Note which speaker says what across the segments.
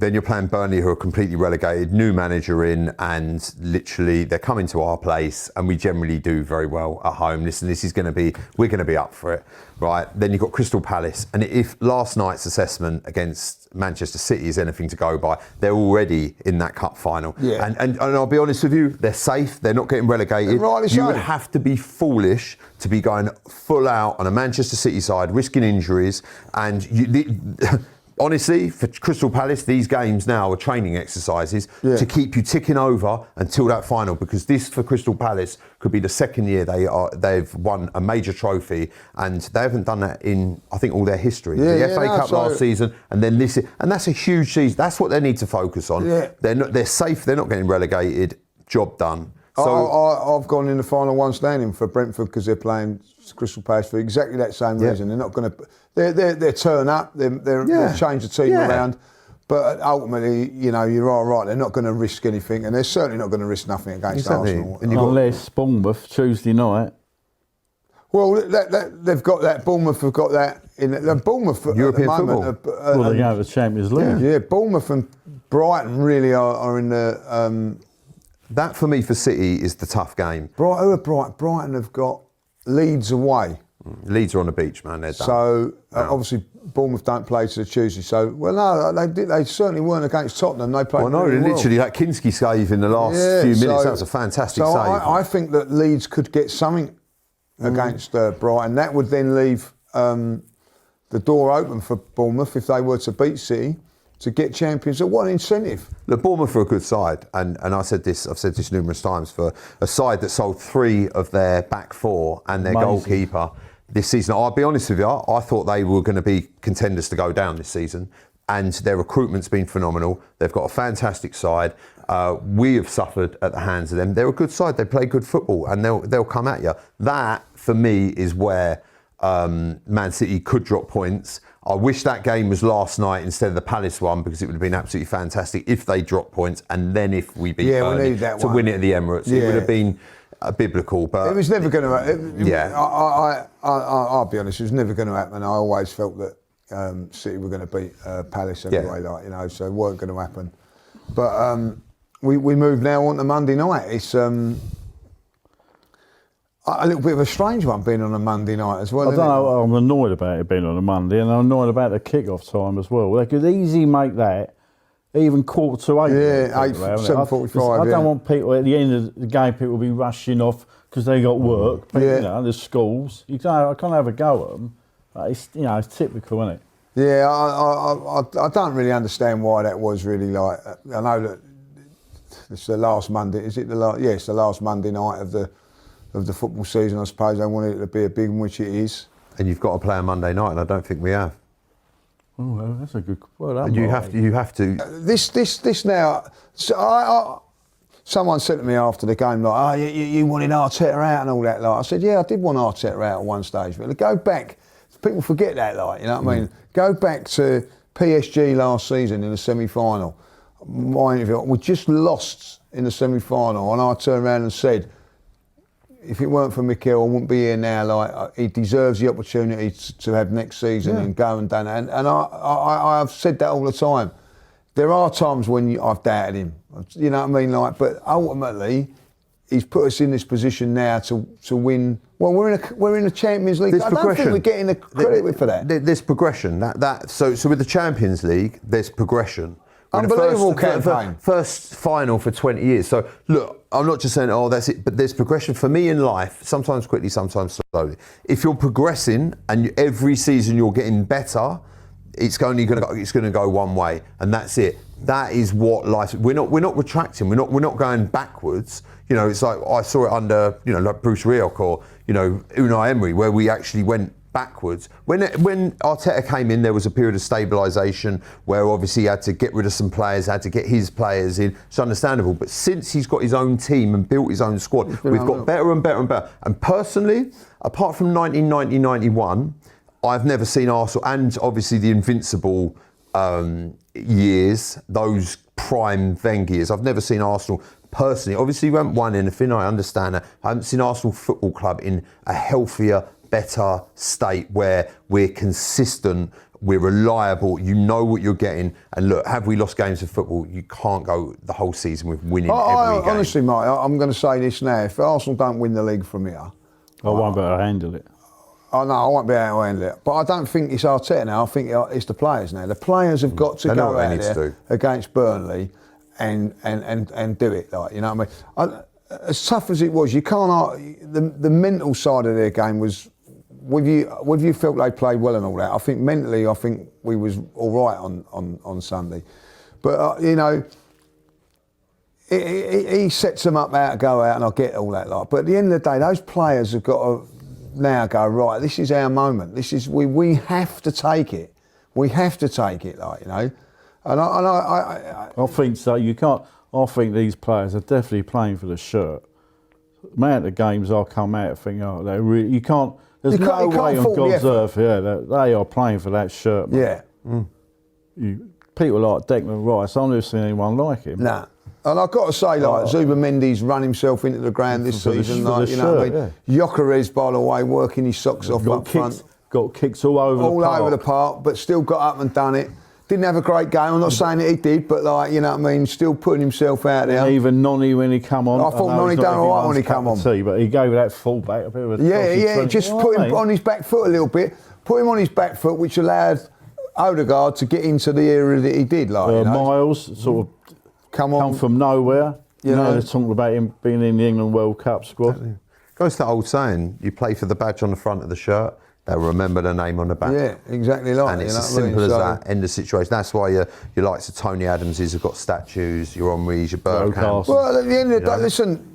Speaker 1: Then you're playing Burnley, who are completely relegated, new manager in, and literally they're coming to our place, and we generally do very well at home. Listen, we're going to be up for it, right? Then you've got Crystal Palace, and if last night's assessment against Manchester City is anything to go by, they're already in that cup final.
Speaker 2: Yeah.
Speaker 1: And I'll be honest with you, they're safe. They're not getting relegated. You would have to be foolish to be going full out on a Manchester City side, risking injuries, and honestly, for Crystal Palace, these games now are training exercises to keep you ticking over until that final, because this, for Crystal Palace, could be the second year they've won a major trophy, and they haven't done that in, I think, all their history. The FA Cup last season, and then this, and that's a huge season. That's what they need to focus on. Yeah. They're safe. They're not getting relegated. Job done.
Speaker 2: So I've gone in the final one standing for Brentford because they're playing Crystal Palace for exactly that same reason. They're not going to. They're turn up. They'll change the team around. But ultimately, you're all right. They're not going to risk anything, and they're certainly not going to risk nothing against Arsenal.
Speaker 3: Unless Bournemouth Tuesday night.
Speaker 2: Well, they've got that. Bournemouth have got that in Bournemouth
Speaker 1: European
Speaker 2: at the moment.
Speaker 1: football.
Speaker 3: Well, they go to the Champions League.
Speaker 2: Yeah, Bournemouth and Brighton really are in the.
Speaker 1: That for me, for City, is the tough game.
Speaker 2: Brighton have got Leeds away.
Speaker 1: Leeds are on the beach, man. They're done.
Speaker 2: So obviously Bournemouth don't play till Tuesday. So they certainly weren't against Tottenham. They played.
Speaker 1: Literally that Kinski save in the last few minutes. That was a fantastic save.
Speaker 2: I think that Leeds could get something against Brighton. That would then leave the door open for Bournemouth if they were to beat City, to get champions. What an incentive.
Speaker 1: Look, Bournemouth are a good side, and I've said this numerous times, for a side that sold 3 of their back 4 and their goalkeeper this season. I'll be honest with you, I thought they were going to be contenders to go down this season, and their recruitment's been phenomenal. They've got a fantastic side. We have suffered at the hands of them. They're a good side. They play good football, and they'll come at you. That, for me, is where Man City could drop points. I wish that game was last night instead of the Palace one, because it would have been absolutely fantastic if they dropped points, and then if we beat Burnley to win it at the Emirates. It would have been biblical, but
Speaker 2: it was never going to. I'll be honest, it was never going to happen. I always felt that City were going to beat Palace anyway, so it weren't going to happen. But we move now on to Monday night. It's a little bit of a strange one being on a Monday night as well.
Speaker 3: I don't know, I'm annoyed about it being on a Monday, and I'm annoyed about the kick-off time as well. They could easily make that even 7:45.
Speaker 2: Yeah, 7:45.
Speaker 3: I don't want people at the end of the game, people will be rushing off because they got work. But, there's schools. I can't have a go at them. But it's typical, isn't it?
Speaker 2: Yeah, I don't really understand why that was really like. I know that it's the last Monday. Is it the last? Yeah, it's the last Monday night of the football season. I suppose they wanted it to be a big one, which it is.
Speaker 1: And you've got to play on Monday night, and I don't think we have.
Speaker 3: Oh, well, that's a good. Well,
Speaker 1: you have to.
Speaker 2: This now. So someone said to me after the game, like, "Oh, you wanted Arteta out and all that." Like, I said, "Yeah, I did want Arteta out at one stage." But go back, people forget that. Like, you know what I mean? Go back to PSG last season in the semi-final. We just lost in the semi-final, and I turned around and said, if it weren't for Mikel, I wouldn't be here now. Like, he deserves the opportunity to have next season and go and done it. And I've said that all the time. There are times when I've doubted him. You know what I mean? Like, but ultimately, he's put us in this position now to win. Well, we're in the Champions League. I don't think we're getting the credit for that.
Speaker 1: There's progression. So with the Champions League, there's progression.
Speaker 2: Unbelievable campaign.
Speaker 1: First final for 20 years. So, look, I'm not just saying, that's it, but there's progression for me in life, sometimes quickly, sometimes slowly. If you're progressing and every season you're getting better, it's only going to go one way, and that's it. That is what life. We're not retracting. We're not going backwards. It's like I saw it under like Bruce Rioch or Unai Emery, where we actually went backwards. When Arteta came in, there was a period of stabilisation where obviously he had to get rid of some players, had to get his players in. It's understandable. But since he's got his own team and built his own squad, we've got better and better and better. And personally, apart from 1990-91, I've never seen Arsenal, and obviously the invincible years, those prime Wenger years, I've never seen Arsenal personally. Obviously we haven't won anything, I understand that. I haven't seen Arsenal Football Club in a healthier, better state where we're consistent we're reliable. You know what you're getting. And look, have we lost games of football? You can't go the whole season with winning every game.
Speaker 2: Honestly, mate, I'm going to say this now. If Arsenal don't win the league from here,
Speaker 3: I won't be able to handle it.
Speaker 2: Oh no, I won't be able to handle it. But I don't think it's Arteta now. I think it's the players now. The players have got to go out there against Burnley and do it. Like, you know what I mean? As tough as it was, you can't. The mental side of their game was. With you felt they played well and all that. I think mentally, we was all right on Sunday, but you know, he sets them up how to go out, and I get all that lot. But at the end of the day, those players have got to now go right. This is our moment. This is we have to take it. We have to take it, like, you know. And I
Speaker 3: think so. You can't. I think these players are definitely playing for the shirt. The amount of games I come out thinking, oh, they really. You can't. There's no way on God's earth, they are playing for that shirt, mate. Yeah. People like Declan Rice, I've never seen anyone like him.
Speaker 2: Nah. And I've got to say, like, Zubamendi's run himself into the ground this season. Like, you know what I mean? Gyökeres, by the way, working his socks off up front.
Speaker 3: Got kicks all over the park,
Speaker 2: but still got up and done it. Didn't have a great game. I'm not saying that he did, but, like, you know what I mean, still putting himself out there.
Speaker 3: And even Noni when he come on.
Speaker 2: I thought Noni done all right when he come on.
Speaker 3: But he gave that full-back a bit of a...
Speaker 2: Yeah, just put him on his back foot a little bit. Put him on his back foot, which allowed Odegaard to get into the area that he did. Like, you know?
Speaker 3: Miles sort of come from nowhere. You know, they're talking about him being in the England World Cup squad.
Speaker 1: Exactly. Goes to that old saying, you play for the badge on the front of the shirt, they'll remember the name on the back.
Speaker 2: Yeah, exactly like
Speaker 1: and it's as simple as that, end of situation. That's why your likes of Tony Adamses have got statues, your Henry's, your Bergkamp.
Speaker 2: Well, at the end of the day, listen,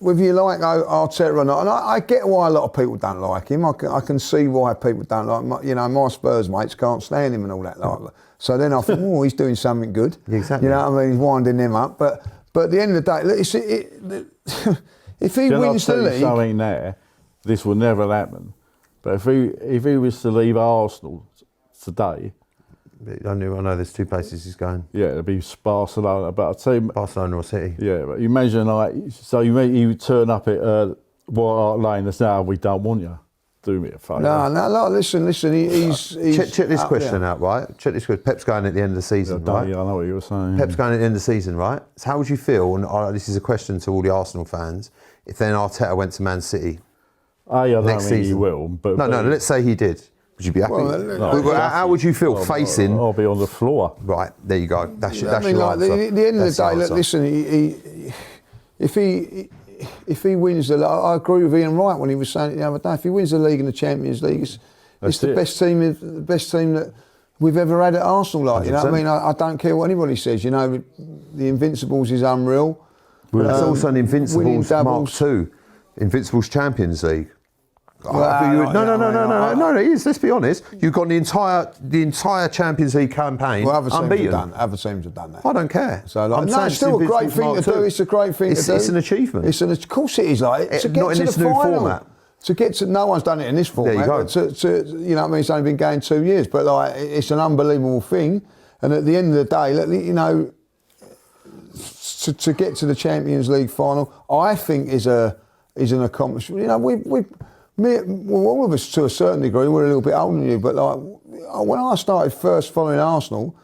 Speaker 2: whether you like Arteta or not, and I get why a lot of people don't like him. I can see why people don't like him. You know, my Spurs mates can't stand him and all that. Like, so then I thought, oh, he's doing something good.
Speaker 1: Exactly.
Speaker 2: You know what I mean? He's winding them up. But at the end of the day, if he wins the league...
Speaker 3: something there, this will never happen. But if he was to leave Arsenal today...
Speaker 1: I know there's two places he's going.
Speaker 3: Yeah, it'd be Barcelona. But I'd say...
Speaker 1: Barcelona or City.
Speaker 3: Yeah, but you imagine, like... So you would turn up at White Hart Lane and say, oh, we don't want you. Do me a favour.
Speaker 2: No, listen, he's
Speaker 1: check this question out, right? Check this question. Pep's going at the end of the season, right?
Speaker 3: Yeah, I know what you were saying.
Speaker 1: Pep's going at the end of the season, right? So how would you feel, and this is a question to all the Arsenal fans, if then Arteta went to Man City
Speaker 3: I don't
Speaker 1: next
Speaker 3: think
Speaker 1: season?
Speaker 3: He will. But
Speaker 1: no, let's say he did. Would you be happy? How would you feel facing...
Speaker 3: I'll be on the floor.
Speaker 1: Right, there you go. That's your
Speaker 2: answer. The end of the day, look, listen, if he wins the league, I agree with Ian Wright when he was saying it the other day. If he wins the league and the Champions League, it's the best team that we've ever had at Arsenal. Like, you know what I mean? I don't care what anybody says. You know, the Invincibles is unreal.
Speaker 1: It's also an Invincibles Mark II, Invincibles Champions League. No, it is. Let's be honest. You've got the entire Champions League campaign unbeaten.
Speaker 2: Other teams have done that.
Speaker 1: I don't care.
Speaker 2: So it's still a great thing to do. It's a great thing to do.
Speaker 1: It's an achievement.
Speaker 2: Of course it is. Like to get
Speaker 1: not in
Speaker 2: to
Speaker 1: this
Speaker 2: the
Speaker 1: new
Speaker 2: final.
Speaker 1: format.
Speaker 2: To get to, no one's done it in this format.
Speaker 1: There you go.
Speaker 2: But you know what I mean? It's only been going 2 years, but like it's an unbelievable thing. And at the end of the day, you know, to get to the Champions League final, I think is an accomplishment. You know, all of us to a certain degree, we're a little bit older than you, but like when I started first following Arsenal,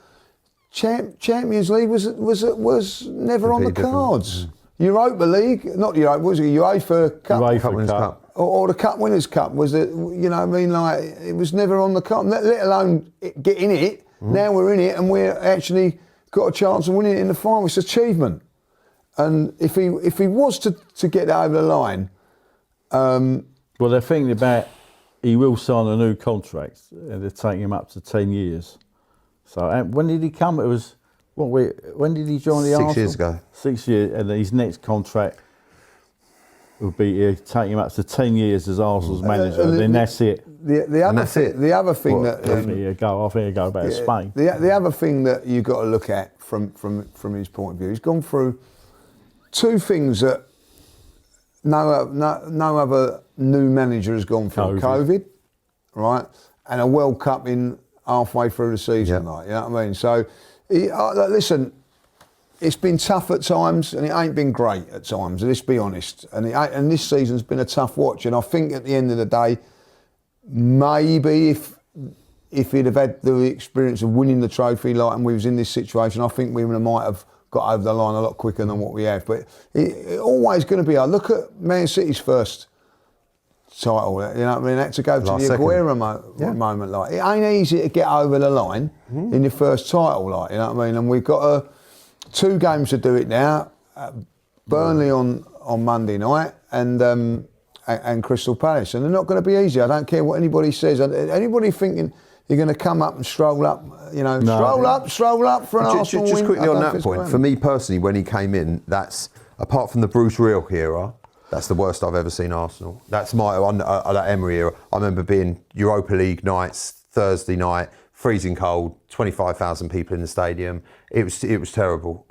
Speaker 2: Champions League was never on the cards. Europa League, not Europa, was it UEFA Cup?
Speaker 1: UEFA Cup.
Speaker 2: Or the Cup Winners' Cup, was it? You know what I mean? Like it was never on the card, let alone get in it. Now we're in it and we're actually got a chance of winning it in the final. It's achievement. And if he was to get that over the line,
Speaker 3: well, they're thinking about he will sign a new contract, and they're taking him up to 10 years. So when did he come? It was when did he join the Arsenal?
Speaker 1: 6 years ago.
Speaker 3: 6 years, and his next contract would be taking him up to 10 years as Arsenal's manager. And then that's it.
Speaker 2: The other thing that
Speaker 3: I think he'll go about Spain.
Speaker 2: The other thing that you've got to look at from his point of view, he's gone through two things that no other new manager has gone through. COVID, right, and a World Cup in halfway through the season. Like, you know what I mean? So, listen, it's been tough at times, and it ain't been great at times. Let's be honest. And this season's been a tough watch. And I think at the end of the day, maybe if he'd have had the experience of winning the trophy, like, and we was in this situation, I think we might have got over the line a lot quicker than what we have. But it's always going to be. I look at Man City's first title. You know what I mean? They had to go to the Aguero moment. Like, it ain't easy to get over the line in your first title. Like, you know what I mean? And we've got 2 games to do it now. Burnley on Monday night and Crystal Palace, and they're not going to be easy. I don't care what anybody says. Anybody thinking you're going to come up and stroll up, you know, stroll up for an Arsenal win.
Speaker 1: Just quickly on that point, for me personally, when he came in, that's, apart from the Bruce Rioch era, that's the worst I've ever seen Arsenal. That's that Emery era. I remember being Europa League nights, Thursday night, freezing cold, 25,000 people in the stadium. It was terrible.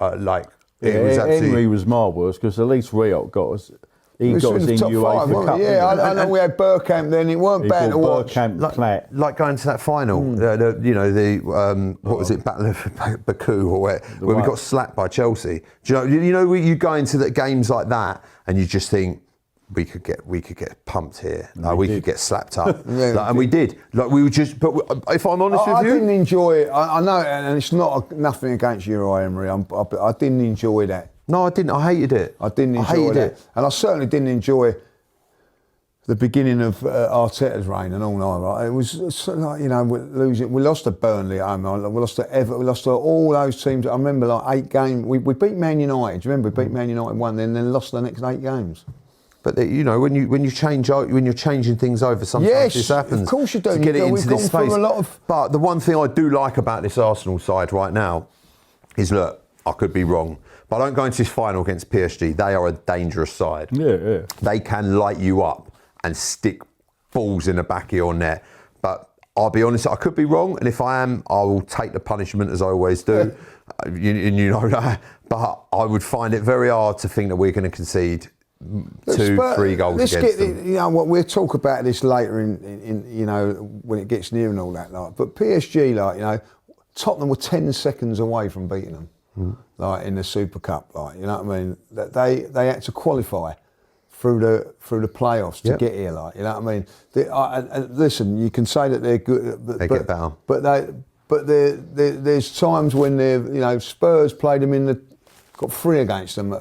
Speaker 1: It was absolutely.
Speaker 3: Emery was marvellous because at least Rioch got us. He got us in UEFA Cup.
Speaker 2: Yeah, I know we had Bergkamp then. It weren't bad to watch.
Speaker 1: Like going to that final, what was it, Battle of Baku or where we got slapped by Chelsea. Do you know you go into the games like that and you just think we could get pumped here. We could get slapped up, and we did. Like we were just. But if I'm honest with you,
Speaker 2: I didn't enjoy it. I know, and it's nothing against you, Emery. I didn't enjoy that.
Speaker 1: No, I didn't. I hated it.
Speaker 2: I didn't enjoy it. And I certainly didn't enjoy the beginning of Arteta's reign and all night. Right? It was like, you know, we lost to Burnley at home. We lost to Everton. We lost to all those teams. I remember like 8 games. We beat Man United. Do you remember? We beat Man United 1, then lost the next 8 games.
Speaker 1: But you know, when you're changing things over, sometimes this happens.
Speaker 2: Of course you do.
Speaker 1: To get it into this space.
Speaker 2: But
Speaker 1: the one thing I do like about this Arsenal side right now is, look, I could be wrong, but I don't go into this final against PSG. They are a dangerous side.
Speaker 3: Yeah.
Speaker 1: They can light you up and stick balls in the back of your net. But I'll be honest, I could be wrong, and if I am, I will take the punishment as I always do. You know that. But I would find it very hard to think that we're going to concede 2-3 goals against them.
Speaker 2: You know what? We'll talk about this later in you know, when it gets near and all that. Like, but PSG, like, you know, Tottenham were 10 seconds away from beating them, like in the Super Cup. Like, you know what I mean? That they had to qualify through the playoffs to get here. Like, you know what I mean? Listen, you can say that they're good, but,
Speaker 1: they get better.
Speaker 2: But there's times when they've, you know, Spurs played them got 3 against them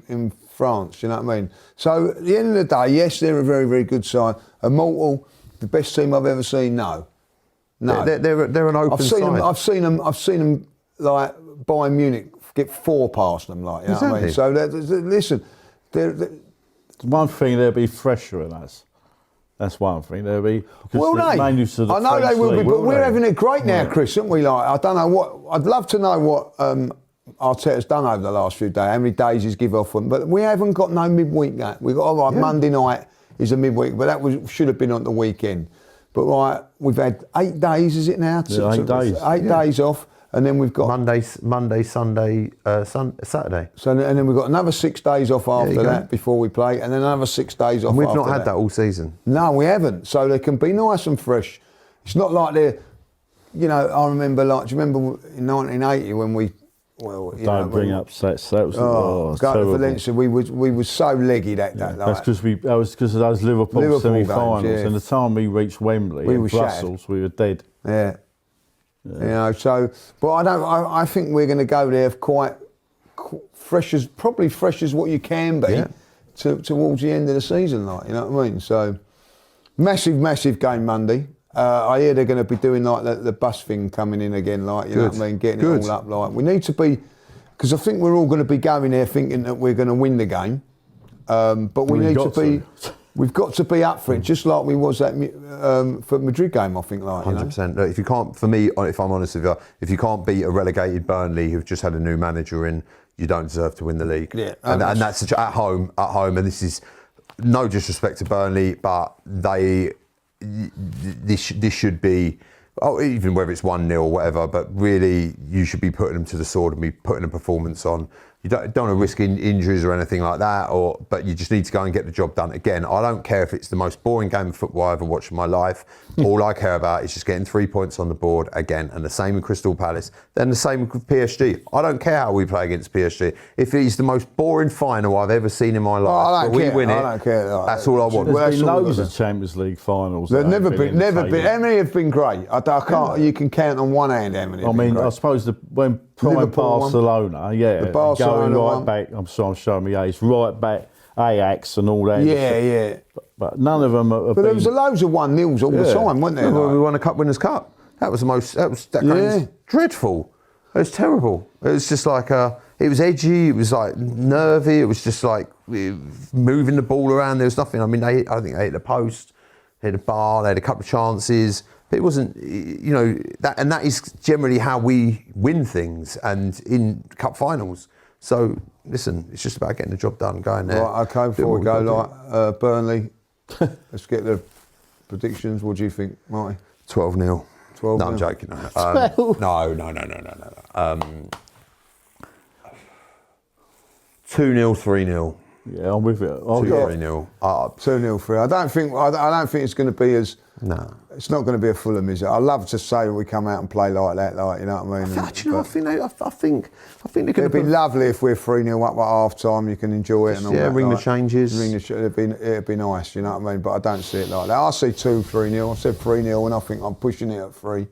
Speaker 2: in France, you know what I mean? So at the end of the day, yes, they're a very, very good side. Immortal, the best team I've ever seen. No.
Speaker 1: They're an open side.
Speaker 2: I've seen them like Bayern Munich get 4 past them, like, you know what I mean? So listen,
Speaker 3: one thing, they'll be fresher than us. That's one thing. They'll be.
Speaker 2: Will they? I know they will be, but we're having it great now, Chris, aren't we? Like, I don't know what. I'd love to know what Arteta's done over the last few days, how many days he's give off them, but we haven't got no midweek game. We've got Monday night is a midweek, but that should have been on the weekend. But right, we've had 8 days, is it now?
Speaker 3: 8 days.
Speaker 2: 8 days off, and then we've got
Speaker 1: Monday, Sunday, Saturday.
Speaker 2: So and then we've got another 6 days off after that before we play, and then another 6 days off.
Speaker 1: And we've
Speaker 2: after
Speaker 1: not had that all season.
Speaker 2: No, we haven't. So they can be nice and fresh. It's not like they're, you know. I remember, like, do you remember in 1980 when we? Well, you
Speaker 3: don't
Speaker 2: know,
Speaker 3: bring up sets. That was
Speaker 2: go to Valencia. We were so leggy that.
Speaker 3: That's because that was because of those Liverpool semi-finals.
Speaker 2: Games,
Speaker 3: And the time we reached Wembley, we were Brussels, shattered. We were dead.
Speaker 2: Yeah. You know. So, but I think we're going to go there quite fresh as what you can be towards the end of the season. Like, you know what I mean? So, massive game Monday. I hear they're going to be doing like the bus thing coming in again, like, you know what I mean, getting it all up. Like, we need to be, because I think we're all going to be going there thinking that we're going to win the game, but we've got to be up for it, just like we was that for Madrid game. I think, like,
Speaker 1: 100%. Look, if you can't, for me, if I'm honest with you, if you can't beat a relegated Burnley who've just had a new manager in, you don't deserve to win the league.
Speaker 2: Yeah,
Speaker 1: and that's at home, and this is no disrespect to Burnley, but this should be, even whether it's 1-0 or whatever, but really you should be putting them to the sword and be putting a performance on. you don't want to risk injuries or anything like that, but you just need to go and get the job done. Again, I don't care if it's the most boring game of football I ever watched in my life. All I care about is just getting 3 points on the board again, and the same with Crystal Palace. Then the same with PSG. I don't care how we play against PSG. If it is the most boring final I've ever seen in my life, but we win it,
Speaker 2: I don't care.
Speaker 1: that's all I want.
Speaker 3: There's been loads of Champions League finals.
Speaker 2: There's never been. How many have been great? I can't. You can count on one hand how many.
Speaker 3: I mean, I suppose when prime Barcelona, the Barcelona going right back. I'm sorry, I'm showing me age. Right back, Ajax and all that.
Speaker 2: Yeah.
Speaker 3: But none of them have
Speaker 2: But there was loads of 1-0s all the time, wasn't there?
Speaker 1: Well, we won a Cup Winners' Cup. That was the most. That was dreadful. It was terrible. It was just like it was edgy. It was like nervy. It was just like moving the ball around. There was nothing. I mean, I think they hit the post, they hit a bar, they had a couple of chances. But it wasn't, that is generally how we win things and in cup finals. So listen, it's just about getting the job done, going there.
Speaker 2: Right, okay. Before we go, Burnley. Let's get the predictions. What do you think, Marty?
Speaker 1: 12-0.
Speaker 2: 12-0.
Speaker 1: No, I'm joking. No. 2-0, 3-0.
Speaker 3: Yeah, I'm with it.
Speaker 1: 2-3-0.
Speaker 2: 2-0 I don't think it's going to be as.
Speaker 1: No.
Speaker 2: It's not going to be a Fulham, is it? I love to say we come out and play like that, you know what I mean?
Speaker 1: I think they're going to.
Speaker 2: It'd be lovely if we're 3-0 up at half time. You can enjoy it and all that.
Speaker 1: The changes.
Speaker 2: It'd be nice, you know what I mean? But I don't see it like that. I see 2-3-0. I said 3-0, and I think I'm pushing it at 3.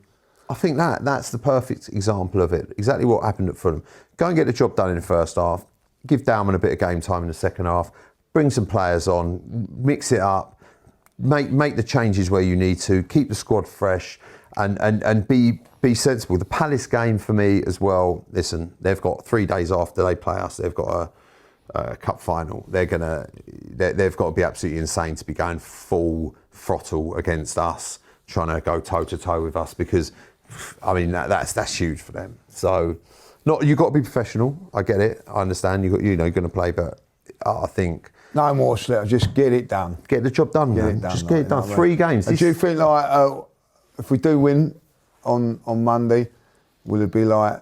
Speaker 1: I think that's the perfect example of it. Exactly what happened at Fulham. Go and get the job done in the first half. Give Dalman a bit of game time in the second half. Bring some players on. Mix it up. Make the changes where you need to. Keep the squad fresh, and be sensible. The Palace game for me as well. Listen, they've got 3 days after they play us. They've got a cup final. They've got to be absolutely insane to be going full throttle against us, trying to go toe to toe with us, because I mean that's huge for them. So, you've got to be professional. I get it. I understand. You're going to play, but I think.
Speaker 2: No more slip. Just get it done.
Speaker 1: Get the job done, man. Just get it done. 3 games.
Speaker 2: Do you think if we do win on Monday, will it be like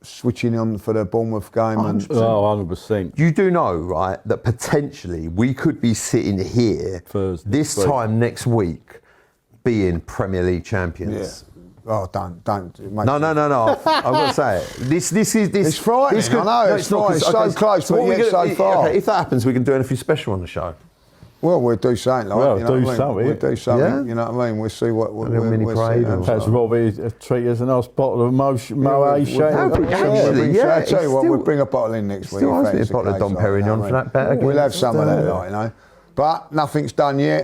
Speaker 2: switching on for the Bournemouth game?
Speaker 3: 100%.
Speaker 1: You do know, right, that potentially we could be sitting here this time next week being Premier League champions.
Speaker 2: Yeah. Oh, don't.
Speaker 1: No. I've got to say it. This.
Speaker 2: It's frightening. I know. It's not. It's so close, but yet so far.
Speaker 1: Okay, if that happens, we can do anything special on the show.
Speaker 2: Well, we'll do something like
Speaker 3: We'll do something.
Speaker 2: We'll do something.
Speaker 1: Yeah.
Speaker 2: You know what I mean? We'll see what we'll
Speaker 1: mini parade.
Speaker 3: Perhaps Robbie treat us a nice bottle of Moët
Speaker 2: I tell you what, we'll bring a bottle in next week.
Speaker 1: Still ask me a bottle of Dom Perignon for that bet again.
Speaker 2: We'll have some of that, you know. But nothing's done yet.